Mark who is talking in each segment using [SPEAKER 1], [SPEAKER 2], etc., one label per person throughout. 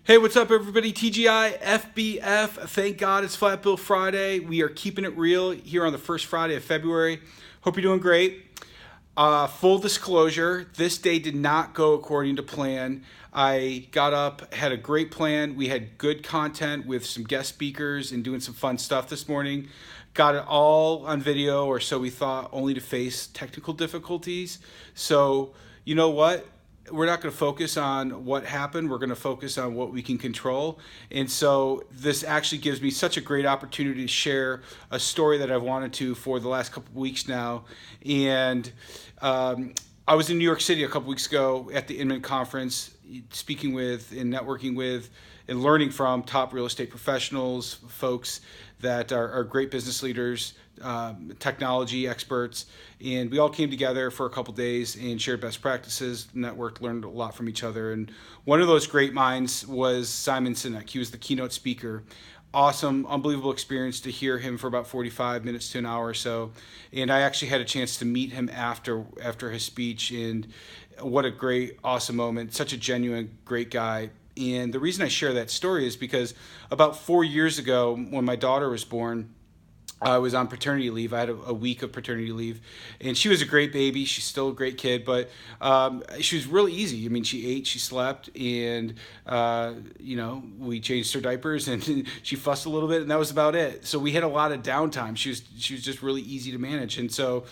[SPEAKER 1] Hey, what's up, everybody? TGI, FBF. Thank God it's Flat Bill Friday. We are keeping it real here on the first Friday of February. Hope you're doing great. Full disclosure, this day did not go according to plan. I got up, had a great plan. We had good content with some guest speakers and doing some fun stuff this morning. Got it all on video, or so we thought, only to face technical difficulties. So, you know what? We're not going to focus on what happened. We're going to focus on what we can control. And so this actually gives me such a great opportunity to share a story that I've wanted to for the last couple of weeks now. And I was in New York City a couple weeks ago at the Inman Conference, speaking with and networking with and learning from top real estate professionals, folks that are great business leaders, technology experts, and we all came together for a couple days and shared best practices, networked, learned a lot from each other. And one of those great minds was Simon Sinek. He was the keynote speaker. Awesome, unbelievable experience to hear him for about 45 minutes to an hour or so. And I actually had a chance to meet him after his speech, and what a great, awesome moment. Such a genuine, great guy. And the reason I share that story is because about 4 years ago, when my daughter was born, I was on paternity leave. I had a week of paternity leave, and she was a great baby. She's still a great kid, but she was really easy. I mean, she ate, she slept, and we changed her diapers, and she fussed a little bit, and that was about it. So we had a lot of downtime. She was just really easy to manage, and so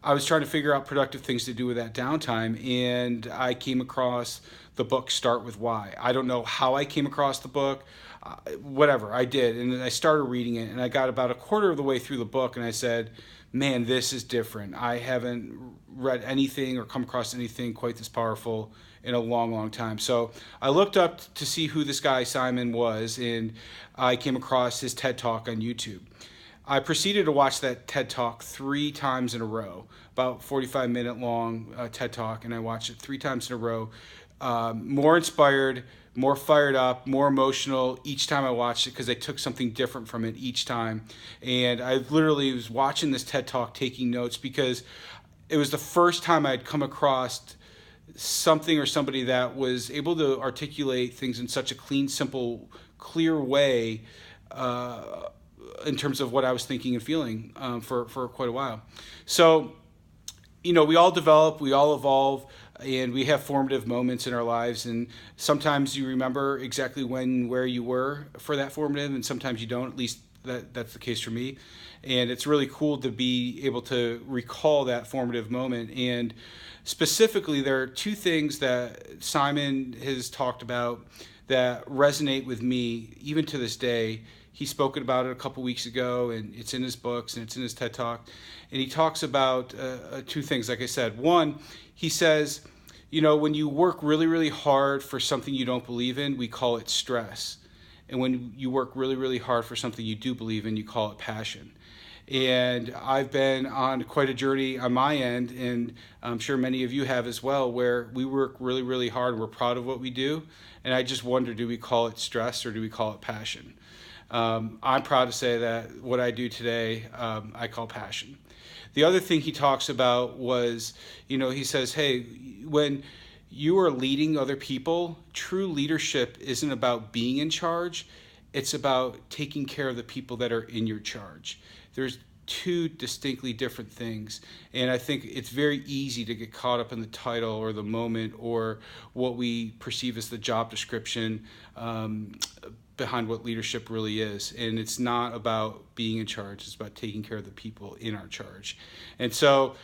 [SPEAKER 1] I was trying to figure out productive things to do with that downtime, and I came across the book Start With Why. I don't know how I came across the book. Whatever, I did. And then I started reading it, and I got about a quarter of the way through the book, and I said, man, this is different. I haven't read anything or come across anything quite this powerful in a long, long time. So I looked up to see who this guy Simon was, and I came across his TED Talk on YouTube. I proceeded to watch that TED Talk 3 times in a row, about 45-minute long TED Talk, and I watched it 3 times in a row. More inspired, more fired up, more emotional each time I watched it, because I took something different from it each time. And I literally was watching this TED Talk, taking notes, because it was the first time I'd come across something or somebody that was able to articulate things in such a clean, simple, clear way in terms of what I was thinking and feeling for quite a while. So, we all develop, we all evolve, and we have formative moments in our lives, and sometimes you remember exactly where you were for that formative, and sometimes you don't. At least that's the case for me. And it's really cool to be able to recall that formative moment. And specifically, there are 2 things that Simon has talked about that resonate with me even to this day. He spoke about it a couple weeks ago, and it's in his books, and it's in his TED Talk. And he talks about 2 things, like I said. One, he says, when you work really, really hard for something you don't believe in, we call it stress. And when you work really, really hard for something you do believe in, you call it passion. And I've been on quite a journey on my end, and I'm sure many of you have as well, where we work really, really hard. We're proud of what we do. And I just wonder, do we call it stress or do we call it passion? I'm proud to say that what I do today, I call passion. The other thing he talks about was, he says, hey, when you are leading other people, true leadership isn't about being in charge. It's about taking care of the people that are in your charge. There's 2 distinctly different things. And I think it's very easy to get caught up in the title or the moment or what we perceive as the job description behind what leadership really is. And it's not about being in charge. It's about taking care of the people in our charge. And so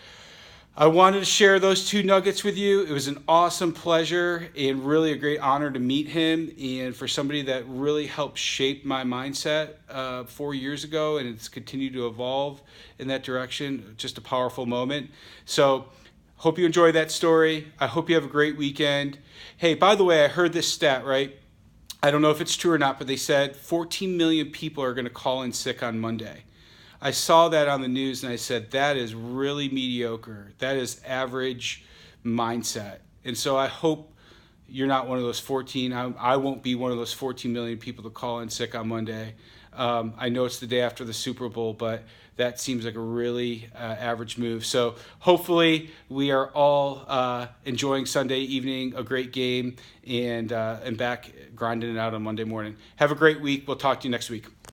[SPEAKER 1] I wanted to share those 2 nuggets with you. It was an awesome pleasure and really a great honor to meet him, and for somebody that really helped shape my mindset 4 years ago, and it's continued to evolve in that direction. Just a powerful moment. So hope you enjoy that story. I hope you have a great weekend. Hey, by the way, I heard this stat, right? I don't know if it's true or not, but they said 14 million people are going to call in sick on Monday. I saw that on the news, and I said, that is really mediocre. That is average mindset. And so I hope, you're not one of those 14. I won't be one of those 14 million people to call in sick on Monday. I know it's the day after the Super Bowl, but that seems like a really average move. So hopefully we are all enjoying Sunday evening, a great game, and back grinding it out on Monday morning. Have a great week. We'll talk to you next week.